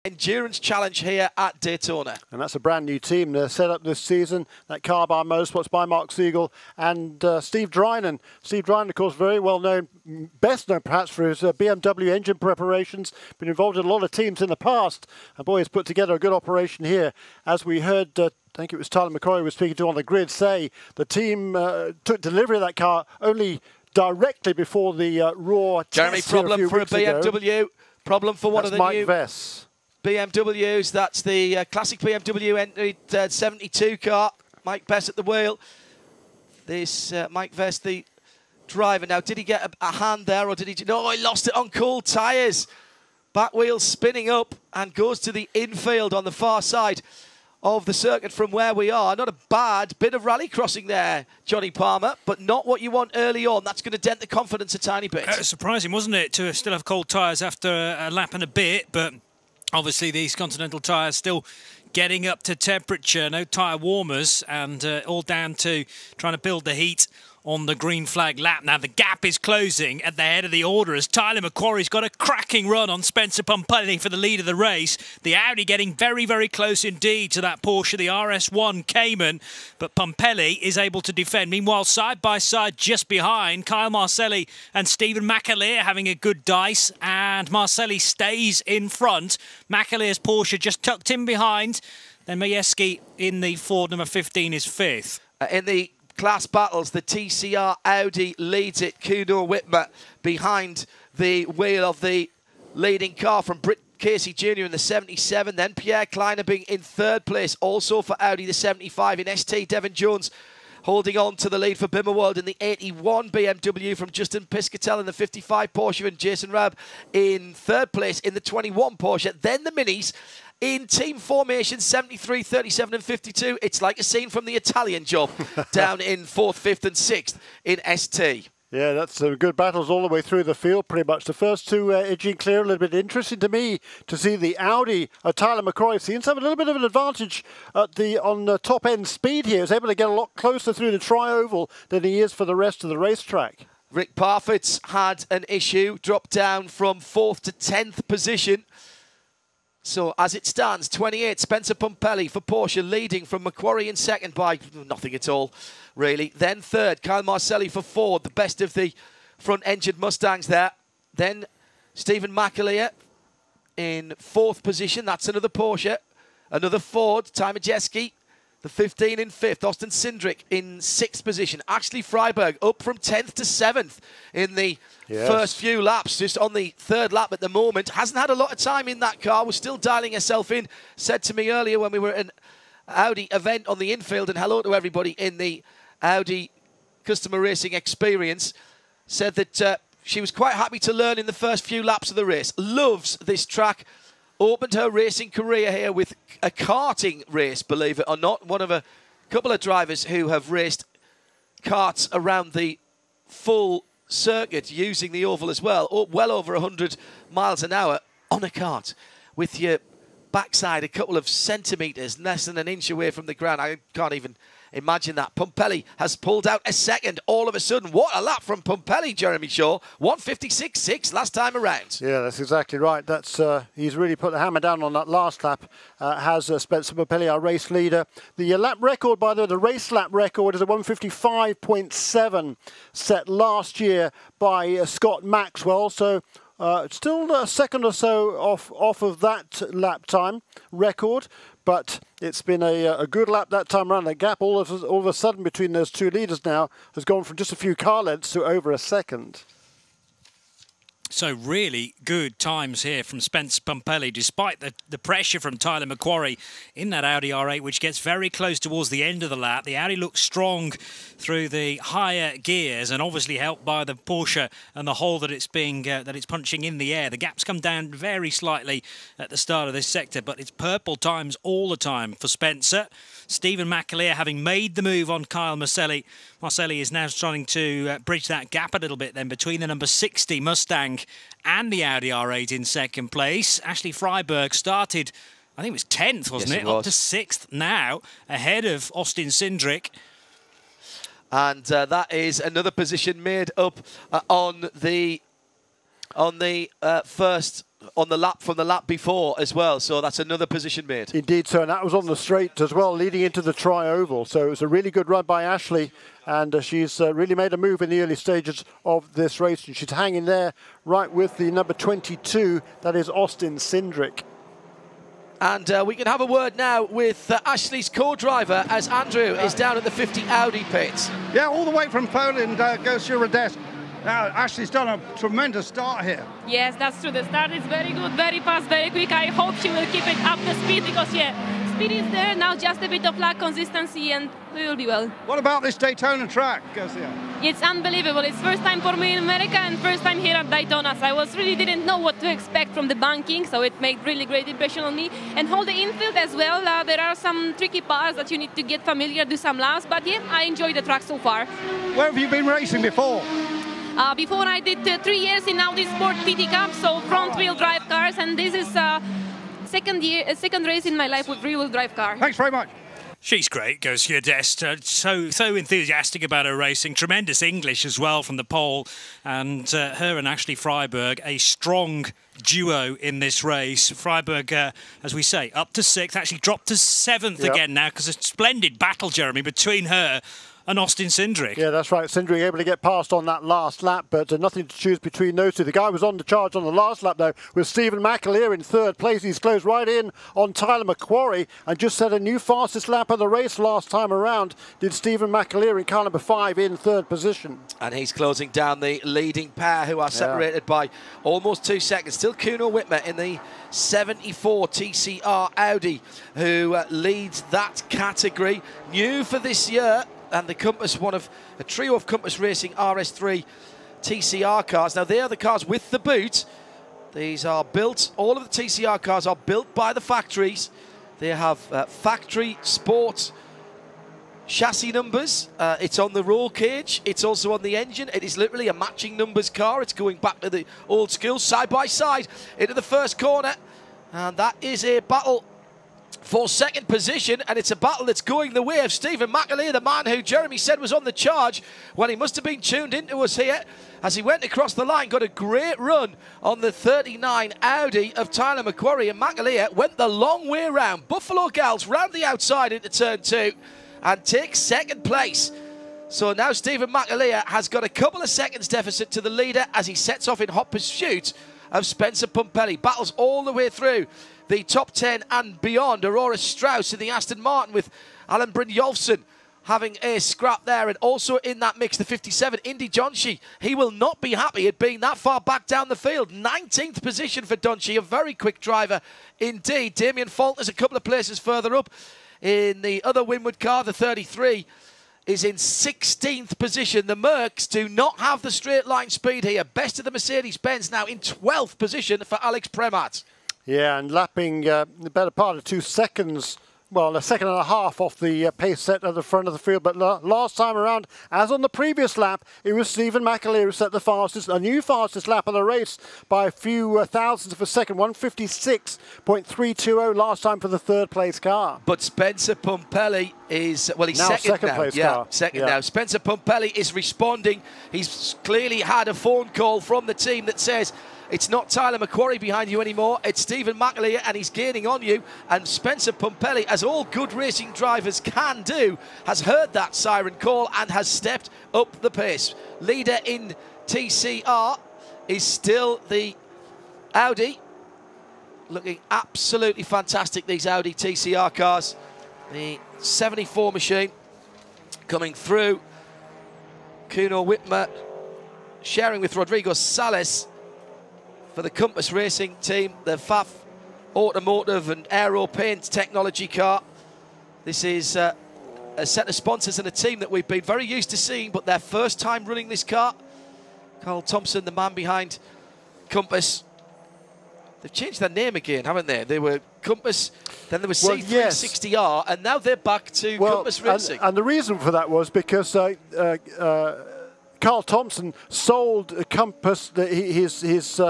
Endurance Challenge here at Daytona. And that's a brand new team set up this season. That car by Motorsports by Mark Siegel and Steve Drynan. Steve Drynan, of course, very well known, best known perhaps for his BMW engine preparations. Been involved in a lot of teams in the past. And boy, he's put together a good operation here. As we heard, I think it was Tyler McCrory was speaking to on the grid, say the team took delivery of that car only directly before the Raw Jeremy, test problem for a BMW. Problem for one of the Mike new Vess. BMWs. That's the classic BMW entered 72 car. Mike Vess at the wheel. This Mike Vess, the driver. Now, did he get a hand there, or did he? No, he lost it on cold tyres. Back wheel spinning up and goes to the infield on the far side of the circuit from where we are. Not a bad bit of rally crossing there, Johnny Palmer, but not what you want early on. That's going to dent the confidence a tiny bit. Surprising, wasn't it, to still have cold tyres after a lap and a bit, but obviously these Continental tyres still getting up to temperature, no tyre warmers, and all down to trying to build the heat on the green flag lap. Now the gap is closing at the head of the order as Tyler McQuarrie's got a cracking run on Spencer Pumpelly for the lead of the race. The Audi getting very, very close indeed to that Porsche, the RS1 Cayman, but Pumpelly is able to defend. Meanwhile, side by side just behind, Kyle Marcelli and Stephen McAleer having a good dice, and Marcelli stays in front. McAleer's Porsche just tucked in behind. Then Majewski in the Ford number 15 is fifth. In the class battles, the TCR Audi leads it. Kuno Whitmer behind the wheel of the leading car from Britt Casey Jr. in the 77. Then Pierre Kleiner being in third place, also for Audi, the 75 in ST. Devin Jones holding on to the lead for Bimmerworld in the 81 BMW from Justin Piscatel in the 55 Porsche, and Jason Rabb in third place in the 21 Porsche. Then the Minis in team formation, 73, 37 and 52. It's like a scene from the Italian Job down in 4th, 5th and 6th in ST. Yeah, that's some good battles all the way through the field, pretty much. The first two edging clear. A little bit interesting to me to see the Audi. Tyler McCrory seems to have a little bit of an advantage at on the top end speed here. He's able to get a lot closer through the tri-oval than he is for the rest of the racetrack. Rick Parfitt's had an issue, dropped down from 4th to 10th position. So as it stands, 28, Spencer Pumpelly for Porsche, leading from McQuarrie in second by nothing at all, really. Then third, Kyle Marcelli for Ford, the best of the front-engined Mustangs there. Then Stephen McAleer in 4th position. That's another Porsche. Another Ford, Ty Majewski, the 15 in 5th. Austin Cindric in 6th position. Ashley Freiberg up from 10th to 7th in the first few laps, just on the 3rd lap at the moment. Hasn't had a lot of time in that car. Was still dialing herself in. Said to me earlier when we were at an Audi event on the infield, and hello to everybody in the Audi customer racing experience, said that she was quite happy to learn in the first few laps of the race. Loves this track. Opened her racing career here with a karting race, believe it or not. One of a couple of drivers who have raced karts around the full circuit using the oval as well. Well over 100 miles an hour on a kart with your backside a couple of centimetres, less than an inch away from the ground. I can't even imagine that. Pumpelly has pulled out a second all of a sudden. What a lap from Pumpelly, Jeremy Shaw. 1:56.6 last time around. Yeah, that's exactly right. That's he's really put the hammer down on that last lap. Has Spencer Pumpelly, our race leader. The lap record, by the way, the race lap record is a 1:55.7 set last year by Scott Maxwell. So still a second or so off of that lap time record, but it's been a good lap that time around. The gap all of a sudden between those two leaders now has gone from just a few car lengths to over a second. So really good times here from Spencer Pumpelly, despite the pressure from Tyler McQuarrie in that Audi R8, which gets very close towards the end of the lap. The Audi looks strong through the higher gears, and obviously helped by the Porsche and the hole that it's punching in the air. The gap's come down very slightly at the start of this sector, but it's purple times all the time for Spencer. Stephen McAleer having made the move on Kyle Marcelli. Marcelli is now trying to bridge that gap a little bit then between the number 60 Mustang and the Audi R8 in second place. Ashley Freiberg started, I think it was 10th, wasn't it? Up to 6th now, ahead of Austin Cindric. And that is another position made up on the first on the lap from the lap before as well. So that's another position made. Indeed, so, and that was on the straight as well, leading into the tri-oval. So it was a really good run by Ashley, and she's really made a move in the early stages of this race, and she's hanging there right with the number 22, that is Austin Cindric. And we can have a word now with Ashley's co-driver as Andrew is down at the 50 Audi pits. Yeah, all the way from Poland goes to Radesk. Now, Ashley's done a tremendous start here. Yes, that's true. The start is very good, very fast, very quick. I hope she will keep it up the speed because, yeah, speed is there. Now just a bit of luck, consistency, and we will be well. What about this Daytona track, Garcia? It's unbelievable. It's first time for me in America and first time here at Daytona. So I really didn't know what to expect from the banking, so it made really great impression on me. And hold the infield as well. There are some tricky parts that you need to get familiar, do some laps, but yeah, I enjoy the track so far. Where have you been racing before? Before I did 3 years in Audi Sport PT Cup, so front-wheel drive cars, and this is second race in my life with rear-wheel drive car. Thanks very much. She's great, Garcia Dest. So enthusiastic about her racing. Tremendous English as well from the pole. And her and Ashley Freiberg, a strong duo in this race. Freiberg, as we say, up to 6th, actually dropped to 7th again now because a splendid battle, Jeremy, between her and Austin Cindric. Yeah, that's right. Cindric able to get past on that last lap, but nothing to choose between those two. The guy was on the charge on the last lap, though, with Stephen McAleer in 3rd place. He's closed right in on Tyler McQuarrie and just set a new fastest lap of the race last time around. Did Stephen McAleer in car number 5 in 3rd position. And he's closing down the leading pair, who are separated by almost 2 seconds. Still Kuno Whitmer in the 74 TCR Audi, who leads that category. New for this year, and the Compass, one of a trio of Compass Racing RS3 TCR cars. Now, they are the cars with the boot. These are built, all of the TCR cars are built by the factories. They have factory sport chassis numbers. It's on the roll cage. It's also on the engine. It is literally a matching numbers car. It's going back to the old school, side by side into the first corner. And that is a battle for 2nd position, and it's a battle that's going the way of Stephen McAleer, the man who Jeremy said was on the charge when he must have been tuned into us here as he went across the line. Got a great run on the 39 Audi of Tyler McQuarrie, and McAleer went the long way round. Buffalo Gals round the outside into turn 2 and takes 2nd place. So now Stephen McAleer has got a couple of seconds deficit to the leader as he sets off in hot pursuit of Spencer Pumpelly. Battles all the way through the top 10 and beyond. Aurora Strauss in the Aston Martin with Alan Brynjolfsson having a scrap there. And also in that mix, the 57, Indy Johnshi. He will not be happy at being that far back down the field. 19th position for Johnshi, a very quick driver indeed. Damien Faulkner's a couple of places further up. In the other Winwood car, the 33, is in 16th position. The Mercs do not have the straight line speed here. Best of the Mercedes-Benz now in 12th position for Alex Premat. Yeah, and lapping the better part of 2 seconds, well, a second and a half off the pace set at the front of the field. But last time around, as on the previous lap, it was Stephen McAleer who set the fastest, a new fastest lap of the race by a few thousandths of a second, 156.320 last time for the 3rd place car. But Spencer Pumpelly is, well, he's now second now. Place yeah, car. second now. Spencer Pumpelly is responding. He's clearly had a phone call from the team that says, it's not Tyler McQuarrie behind you anymore. It's Stephen McAleer, and he's gaining on you. And Spencer Pumpelly, as all good racing drivers can do, has heard that siren call and has stepped up the pace. Leader in TCR is still the Audi. Looking absolutely fantastic, these Audi TCR cars. The 74 machine coming through. Kuno Whitmer sharing with Rodrigo Sales for the Compass Racing team, the FAF Automotive and Aero Paint Technology car. This is a set of sponsors and a team that we've been very used to seeing, but their first time running this car. Carl Thompson, the man behind Compass. They've changed their name again, haven't they? They were Compass, then there was C360R, and now they're back to Compass Racing. And the reason for that was because Carl Thompson sold Compass, his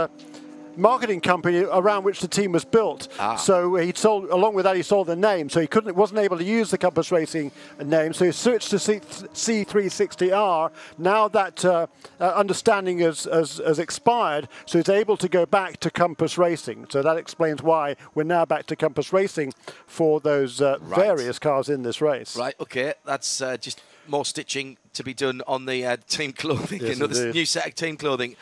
marketing company around which the team was built. So he sold, along with that, he sold the name. So he wasn't able to use the Compass Racing name. So he switched to C360R. Now that understanding has expired, so he's able to go back to Compass Racing. So that explains why we're now back to Compass Racing for those various cars in this race. Right, okay, that's just more stitching to be done on the team clothing, Yes, another indeed. new set of team clothing.